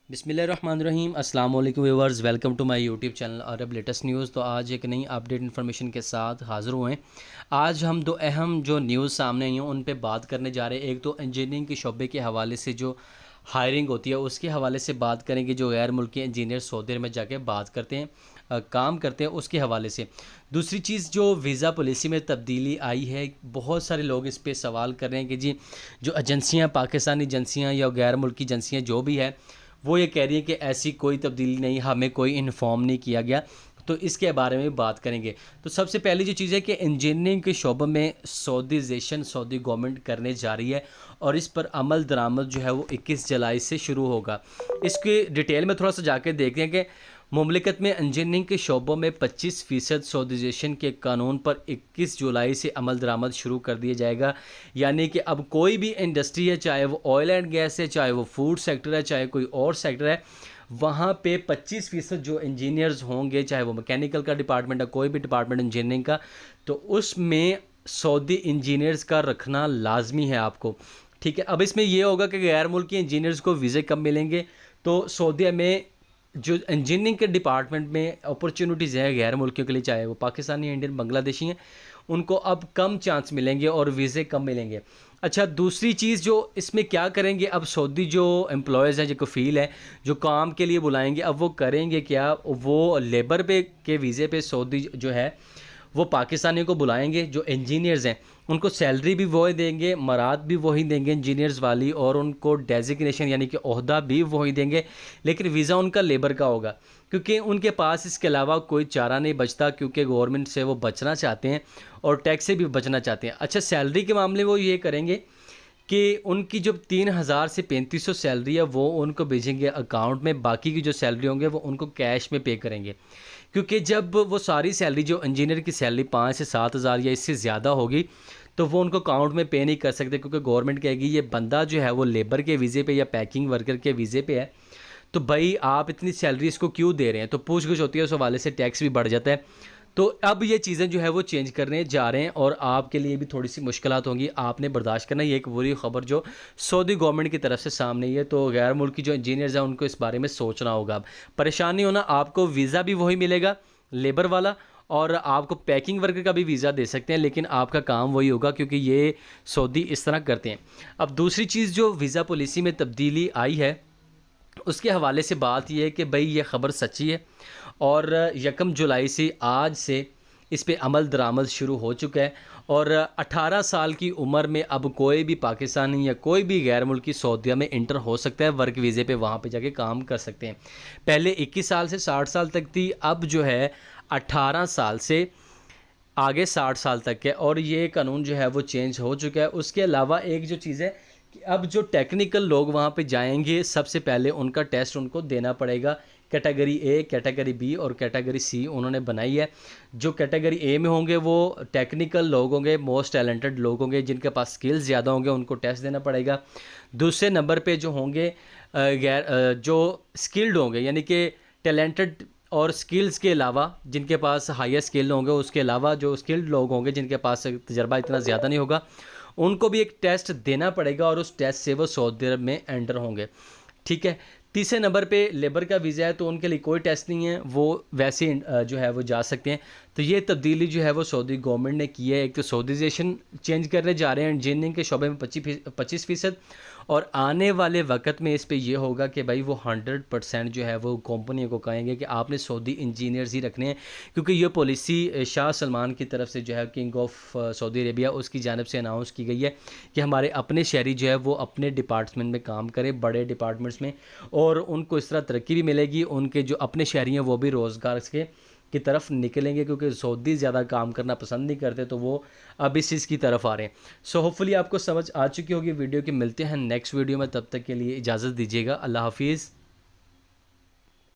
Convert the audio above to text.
बिस्मिल्लाहिर्रहमानिर्रहीम अस्सलाम वालेकुम viewers, welcome to my YouTube channel Arab latest news. तो आज एक नई अपडेट इन्फॉर्मेशन के साथ हाज़िर हुए हैं। आज हम दो अहम जो न्यूज़ सामने आई हैं उन पे बात करने जा रहे हैं। एक तो इंजीनियरिंग के शोबे के हवाले से जो हायरिंग होती है उसके हवाले से बात करेंगे, जो गैर मुल्की इंजीनियर सऊदी अरब में जाके बात करते हैं, काम करते हैं, उसके हवाले से। दूसरी चीज़ जो वीज़ा पॉलिसी में तब्दीली आई है, बहुत सारे लोग इस पे सवाल कर रहे हैं कि जी जो एजेंसियाँ, पाकिस्तानी एजेंसियाँ या गैर मुल्की एजेंसियाँ जो भी है, वो ये कह रही है कि ऐसी कोई तब्दीली नहीं, हमें कोई इन्फॉर्म नहीं किया गया। तो इसके बारे में बात करेंगे। तो सबसे पहली जो चीज़ है कि इंजीनियरिंग के शोबे में सऊदीज़ेशन सऊदी गवर्नमेंट करने जा रही है और इस पर अमल दरामद जो है वो 21 जुलाई से शुरू होगा। इसके डिटेल में थोड़ा सा जाके देखते हैं कि मुमलिकत में इंजीनियरिंग के शोबों में 25% सऊदीज़ेशन के कानून पर 21 जुलाई से अमल दरामद शुरू कर दिया जाएगा। यानी कि अब कोई भी इंडस्ट्री है, चाहे वो ऑयल एंड गैस है, चाहे वो फूड सेक्टर है, चाहे कोई और सेक्टर है, वहाँ पे 25% जो इंजीनियर्स होंगे, चाहे वो मैकेनिकल का डिपार्टमेंट है, कोई भी डिपार्टमेंट इंजीनियरिंग का, तो उसमें सऊदी इंजीनियर्स का रखना लाजमी है आपको। ठीक है, अब इसमें यह होगा कि गैर मुल्की इंजीनियर्स को वीज़े कब मिलेंगे। तो सऊदी में जो इंजीनियरिंग के डिपार्टमेंट में अपॉर्चुनिटीज़ है गैर मुल्कियों के लिए, चाहे वो पाकिस्तानी, इंडियन, बांग्लादेशी हैं, उनको अब कम चांस मिलेंगे और वीज़े कम मिलेंगे। अच्छा, दूसरी चीज़ जो इसमें क्या करेंगे, अब सऊदी जो एम्प्लॉयज़ हैं, जो कफ़ील हैं, जो काम के लिए बुलाएंगे, अब वो करेंगे क्या, वो लेबर पे के वीज़े पे सऊदी जो है वो पाकिस्तानियों को बुलाएंगे। जो इंजीनियर्स हैं उनको सैलरी भी वही देंगे, मराद भी वही देंगे इंजीनियर्स वाली, और उनको डेजिग्नेशन यानी कि ओहदा भी वही देंगे, लेकिन वीज़ा उनका लेबर का होगा, क्योंकि उनके पास इसके अलावा कोई चारा नहीं बचता, क्योंकि गवर्नमेंट से वो बचना चाहते हैं और टैक्स से भी बचना चाहते हैं। अच्छा, सैलरी के मामले में वो ये करेंगे कि उनकी जो 3000 से 3500 सैलरी है वो उनको भेजेंगे अकाउंट में, बाकी की जो सैलरी होंगे वो उनको कैश में पे करेंगे। क्योंकि जब वो सारी सैलरी, जो इंजीनियर की सैलरी 5 से 7,000 या इससे ज़्यादा होगी, तो वो उनको अकाउंट में पे नहीं कर सकते, क्योंकि गवर्नमेंट कहेगी ये बंदा जो है वो लेबर के वीज़े पे या पैकिंग वर्कर के वीज़े पे है, तो भाई आप इतनी सैलरी इसको क्यों दे रहे हैं। तो पूछ-गुछ होती है, उस हवाले से टैक्स भी बढ़ जाता है। तो अब ये चीज़ें जो है वो चेंज करने जा रहे हैं और आपके लिए भी थोड़ी सी मुश्किलात होंगी, आपने बर्दाश्त करना। ये एक बुरी खबर जो सऊदी गवर्नमेंट की तरफ से सामने आई है, तो गैर मुल्की जो इंजीनियर्स हैं उनको इस बारे में सोचना होगा। अब परेशान नहीं होना, आपको वीज़ा भी वही मिलेगा लेबर वाला, और आपको पैकिंग वर्कर का भी वीज़ा दे सकते हैं, लेकिन आपका काम वही होगा, क्योंकि ये सऊदी इस तरह करते हैं। अब दूसरी चीज़ जो वीज़ा पॉलिसी में तब्दीली आई है उसके हवाले से बात यह है कि भाई ये ख़बर सच्ची है और 1 जुलाई से, आज से इस पे अमल दरामद शुरू हो चुका है। और 18 साल की उम्र में अब कोई भी पाकिस्तानी या कोई भी गैर मुल्की सऊदीया में इंटर हो सकता है, वर्क वीज़े पे वहाँ पे जाके काम कर सकते हैं। पहले 21 साल से 60 साल तक थी, अब जो है 18 साल से आगे 60 साल तक है, और ये कानून जो है वो चेंज हो चुका है। उसके अलावा एक जो चीज़ है कि अब जो टेक्निकल लोग वहाँ पे जाएंगे, सबसे पहले उनका टेस्ट उनको देना पड़ेगा। कैटेगरी ए, कैटेगरी बी और कैटेगरी सी उन्होंने बनाई है। जो कैटेगरी ए में होंगे वो टेक्निकल लोग होंगे, मोस्ट टैलेंटेड लोग होंगे, जिनके पास स्किल्स ज़्यादा होंगे, उनको टेस्ट देना पड़ेगा। दूसरे नंबर पे जो होंगे जो स्किल्ड होंगे, यानी कि टैलेंटेड और स्किल्स के अलावा जिनके पास हायर स्किल होंगे, उसके अलावा जो स्किल्ड लोग होंगे जिनके पास तजर्बा इतना ज़्यादा नहीं होगा, उनको भी एक टेस्ट देना पड़ेगा और उस टेस्ट से वो सऊदी अरब में एंटर होंगे। ठीक है, तीसरे नंबर पे लेबर का वीज़ा है, तो उनके लिए कोई टेस्ट नहीं है, वो वैसे जो है वो जा सकते हैं। तो ये तब्दीली जो है वो सऊदी गवर्नमेंट ने की है। एक तो सऊदीज़ेशन चेंज करने जा रहे हैं इंजीनियरिंग के शोबे में 25%, और आने वाले वक्त में इस पे ये होगा कि भाई वो 100% जो है वो कंपनियों को कहेंगे कि आपने सऊदी इंजीनियर्स ही रखने हैं, क्योंकि ये पॉलिसी शाह सलमान की तरफ से जो है, किंग ऑफ सऊदी अरेबिया, उसकी जानब से अनाउंस की गई है कि हमारे अपने शहरी जो है वो अपने डिपार्टमेंट में काम करें, बड़े डिपार्टमेंट्स में, और उनको इस तरह तरक्की भी मिलेगी। उनके जो अपने शहरी हैं वो भी रोज़गार के की तरफ निकलेंगे, क्योंकि सऊदी ज़्यादा काम करना पसंद नहीं करते, तो वो अब इस चीज़ की तरफ आ रहे हैं। सो होपफुली आपको समझ आ चुकी होगी वीडियो की। मिलते हैं नेक्स्ट वीडियो में, तब तक के लिए इजाज़त दीजिएगा। अल्लाह हाफिज़।